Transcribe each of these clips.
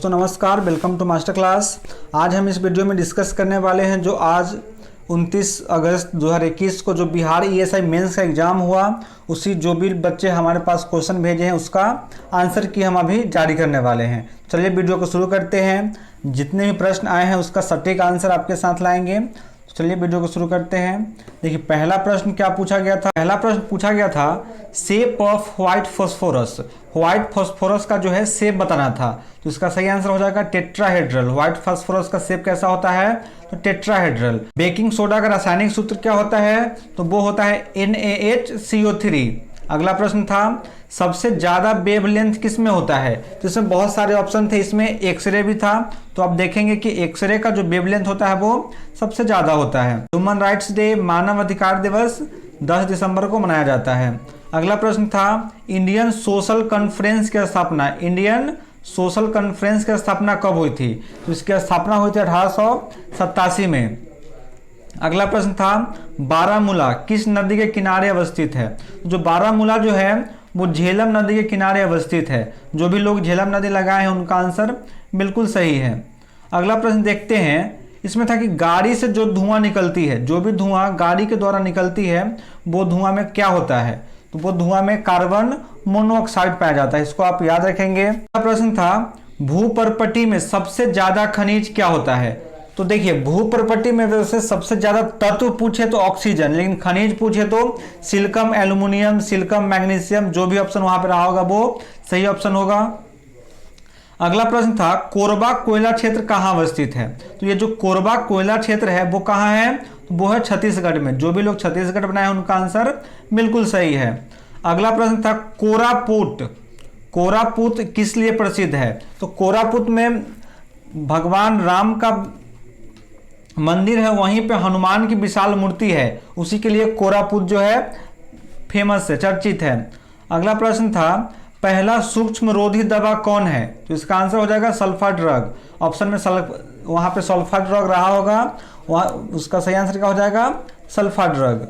दोस्तों नमस्कार, welcome to master class. आज हम इस वीडियो में डिस्कस करने वाले हैं जो आज 29 अगस्त 2021 को जो बिहार ईएसआई मेंस का एग्ज़ाम हुआ, उसी जो भी बच्चे हमारे पास क्वेश्चन भेजे हैं उसका आंसर की हम अभी जारी करने वाले हैं। चलिए वीडियो को शुरू करते हैं। जितने भी प्रश्न आए हैं उसका सटीक आंसर आपके साथ लाएंगे। चलिए वीडियो को शुरू करते हैं। देखिए पहला प्रश्न क्या पूछा गया था। पहला प्रश्न पूछा गया था shape of white phosphorus. White phosphorus का जो है शेप बताना था, तो इसका सही आंसर हो जाएगा टेट्राहेड्रल। व्हाइट फॉस्फोरस का शेप कैसा होता है, तो टेट्राहेड्रल। बेकिंग सोडा का रासायनिक सूत्र क्या होता है, तो वो होता है NaHCO3। अगला प्रश्न था सबसे ज़्यादा वेवलेंथ किस में होता है, तो इसमें बहुत सारे ऑप्शन थे, इसमें एक्सरे भी था। तो आप देखेंगे कि एक्सरे का जो वेवलेंथ होता है वो सबसे ज़्यादा होता है। ह्यूमन राइट्स डे, मानव अधिकार दिवस 10 दिसंबर को मनाया जाता है। अगला प्रश्न था इंडियन सोशल कॉन्फ्रेंस की स्थापना। इंडियन सोशल कॉन्फ्रेंस की स्थापना कब हुई थी, तो इसकी स्थापना हुई थी 1887 में। अगला प्रश्न था बारामूला किस नदी के किनारे अवस्थित है। जो बारामूला जो है वो झेलम नदी के किनारे अवस्थित है। जो भी लोग झेलम नदी लगाए हैं उनका आंसर बिल्कुल सही है। अगला प्रश्न देखते हैं, इसमें था कि गाड़ी से जो धुआं निकलती है, जो भी धुआं गाड़ी के द्वारा निकलती है वो धुआं में क्या होता है, तो वो धुआं में कार्बन मोनोऑक्साइड पाया जाता है। इसको आप याद रखेंगे। अगला प्रश्न था भूपर्पटी में सबसे ज्यादा खनिज क्या होता है। तो देखिए भूपर्पटी में वैसे सबसे ज्यादा तत्व पूछे तो ऑक्सीजन, लेकिन खनिज पूछे तो सिलिकम, एल्युमिनियम, सिलिकम, मैग्नीशियम, जो भी ऑप्शन वहां पर रहा होगा वो सही ऑप्शन होगा। अगला प्रश्न था कोरबा कोयला क्षेत्र कहाँ अवस्थित है। तो ये जो कोरबा कोयला क्षेत्र है वो कहाँ है, तो वो है छत्तीसगढ़ में। जो भी लोग छत्तीसगढ़ बनाए उनका आंसर बिल्कुल सही है। अगला प्रश्न था कोरापुट। कोरापुट किस लिए प्रसिद्ध है, तो कोरापुट में भगवान राम का मंदिर है, वहीं पे हनुमान की विशाल मूर्ति है, उसी के लिए कोरापुट जो है फेमस है, चर्चित है। अगला प्रश्न था पहला सूक्ष्म रोधी दवा कौन है, तो इसका आंसर हो जाएगा सल्फा ड्रग। ऑप्शन में वहां पे सल्फा ड्रग रहा होगा, वहां उसका सही आंसर क्या हो जाएगा, सल्फा ड्रग।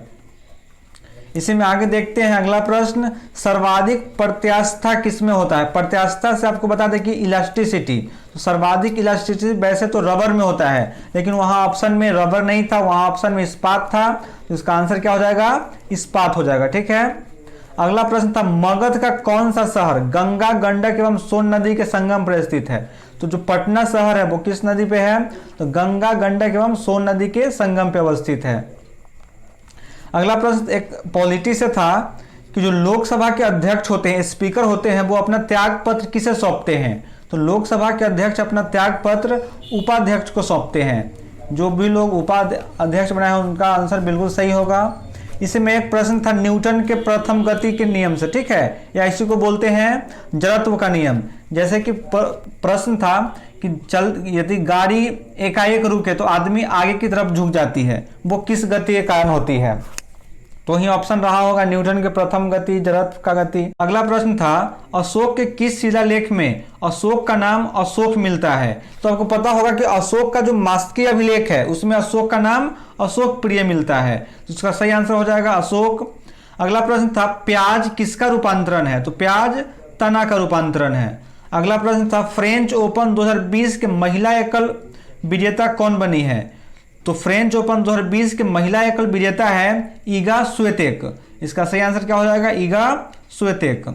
इसी में आगे देखते हैं अगला प्रश्न सर्वाधिक प्रत्यास्थता किसमें होता है। प्रत्यास्थता से आपको बता दें कि इलास्टिसिटी, तो सर्वाधिक इलास्टिसिटी वैसे तो रबर में होता है, लेकिन वहां ऑप्शन में रबर नहीं था, वहां ऑप्शन में इस्पात था, तो इसका आंसर क्या हो जाएगा, इस्पात हो जाएगा। ठीक है। अगला प्रश्न था मगध का कौन सा शहर गंगा, गंडक एवं सोन नदी के संगम पर स्थित है। तो जो पटना शहर है वो किस नदी पे है, तो गंगा, गंडक एवं सोन नदी के संगम पे अवस्थित है। अगला प्रश्न एक पॉलिटी से था कि जो लोकसभा के अध्यक्ष होते हैं, स्पीकर होते हैं, वो अपना त्याग पत्र किसे सौंपते हैं। तो लोकसभा के अध्यक्ष अपना त्याग पत्र उपाध्यक्ष को सौंपते हैं। जो भी लोग उपाध्यक्ष बनाए हैं उनका आंसर बिल्कुल सही होगा। इसमें एक प्रश्न था न्यूटन के प्रथम गति के नियम से, ठीक है, या इसी को बोलते हैं जड़त्व का नियम। जैसे कि प्रश्न था कि यदि गाड़ी एकाएक रुके तो आदमी आगे की तरफ झुक जाती है, वो किस गति के कारण होती है, तो ही ऑप्शन रहा होगा न्यूटन के प्रथम गति, जड़त्व का गति। अगला प्रश्न था अशोक के किस शिलालेख में अशोक का नाम अशोक मिलता है। तो आपको पता होगा कि अशोक का जो मास्की अभिलेख है उसमें अशोक का नाम अशोक प्रिय मिलता है, तो इसका सही आंसर हो जाएगा अशोक। अगला प्रश्न था प्याज किसका रूपांतरण है, तो प्याज तना का रूपांतरण है। अगला प्रश्न था फ्रेंच ओपन 2020 के महिला एकल विजेता कौन बनी है। तो फ्रेंच ओपन 2020 के महिला एकल विजेता है ईगा स्वितेक। इसका सही आंसर क्या हो जाएगा, ईगा स्वितेक।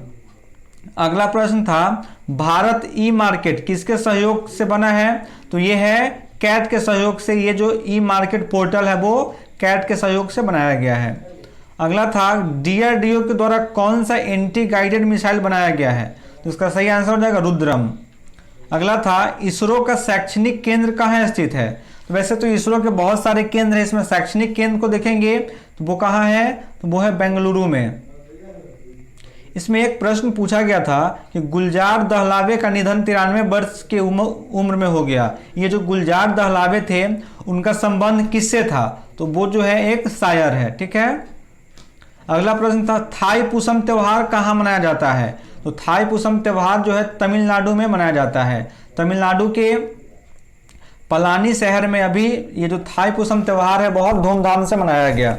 अगला प्रश्न था भारत ई मार्केट किसके सहयोग से बना है, तो ये है कैट के सहयोग से। ये जो ई मार्केट पोर्टल है वो कैट के सहयोग से बनाया गया है। अगला था DRDO के द्वारा कौन सा एंटी गाइडेड मिसाइल बनाया गया है, तो इसका सही आंसर हो जाएगा रुद्रम। अगला था इसरो का शैक्षणिक केंद्र कहाँ स्थित है। तो वैसे तो इसरो के बहुत सारे केंद्र हैं, इसमें शैक्षणिक केंद्र को देखेंगे तो वो कहाँ है, तो वो है बेंगलुरु में। इसमें एक प्रश्न पूछा गया था कि गुलजार दहलावे का निधन 93 वर्ष के उम्र में हो गया। ये जो गुलजार दहलावे थे उनका संबंध किससे था, तो वो जो है एक शायर है। ठीक है। अगला प्रश्न था थाई पुसम त्योहार कहाँ मनाया जाता है। तो थाई पुसम त्योहार जो है तमिलनाडु में मनाया जाता है। तमिलनाडु के पलानी शहर में अभी ये जो थाई पुसम त्योहार है बहुत धूमधाम से मनाया गया।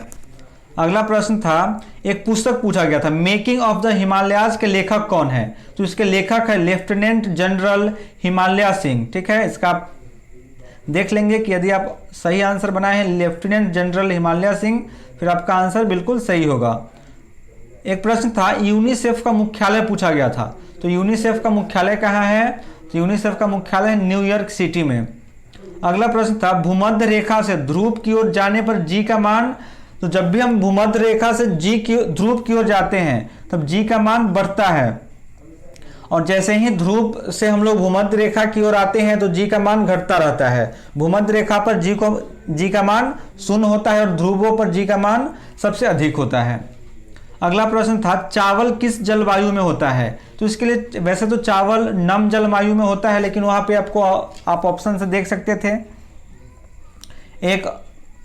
अगला प्रश्न था, एक पुस्तक पूछा गया था मेकिंग ऑफ द हिमालयाज के लेखक कौन है? तो इसके लेखक है लेफ्टिनेंट जनरल हिमालय सिंह। ठीक है, इसका आप देख लेंगे कि यदि आप सही आंसर बनाए हैं लेफ्टिनेंट जनरल हिमालय सिंह, फिर आपका आंसर बिल्कुल सही होगा। एक प्रश्न था, यूनिसेफ का मुख्यालय पूछा गया था। तो यूनिसेफ का मुख्यालय कहाँ है? तो यूनिसेफ का मुख्यालय न्यूयॉर्क सिटी में। अगला प्रश्न था, भूमध्य रेखा से ध्रुव की ओर जाने पर जी का मान। तो जब भी हम भूमध्य रेखा से ध्रुव की ओर जाते हैं तब जी का मान बढ़ता है, और जैसे ही ध्रुव से हम लोग भूमध्य रेखा की ओर आते हैं तो जी का मान घटता रहता है। भूमध्य रेखा पर जी का मान 0 होता है और ध्रुवों पर जी का मान सबसे अधिक होता है। अगला प्रश्न था, चावल किस जलवायु में होता है? तो इसके लिए वैसे तो चावल नम जलवायु में होता है, लेकिन वहाँ पे आपको आप ऑप्शन से देख सकते थे। एक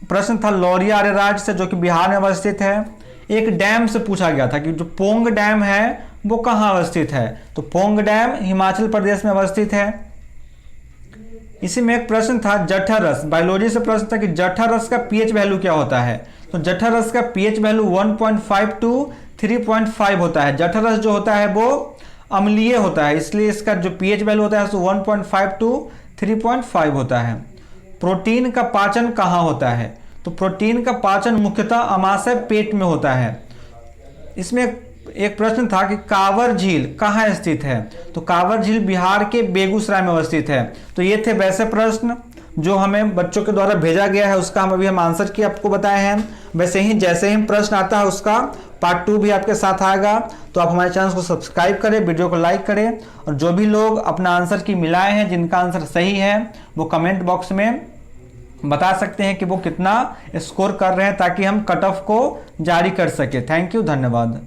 प्रश्न था लौरिया अरेराज से, जो कि बिहार में अवस्थित है। एक डैम से पूछा गया था कि जो पोंग डैम है वो कहाँ अवस्थित है? तो पोंग डैम हिमाचल प्रदेश में अवस्थित है। इसी में एक प्रश्न था जठरस, बायोलॉजी से प्रश्न था कि जठरस का पीएच वैल्यू क्या होता है? तो जठरस का पीएच वैल्यू 1.5 टू 3.5 होता है। जठरस जो होता है वो अम्लीय होता है, इसलिए इसका जो पीएच वैल्यू होता है 1.5 टू 3.5 होता है। प्रोटीन का पाचन कहाँ होता है? तो प्रोटीन का पाचन मुख्यतः अमाशय पेट में होता है। इसमें एक प्रश्न था कि कांवर झील कहाँ स्थित है? तो कांवर झील बिहार के बेगूसराय में अवस्थित है। तो ये थे वैसे प्रश्न जो हमें बच्चों के द्वारा भेजा गया है, उसका हम आंसर की आपको बताए हैं। वैसे ही जैसे ही प्रश्न आता है उसका पार्ट 2 भी आपके साथ आएगा। तो आप हमारे चैनल को सब्सक्राइब करें, वीडियो को लाइक करें, और जो भी लोग अपना आंसर की मिलाए हैं, जिनका आंसर सही है, वो कमेंट बॉक्स में बता सकते हैं कि वो कितना स्कोर कर रहे हैं, ताकि हम कट ऑफ को जारी कर सके। थैंक यू, धन्यवाद।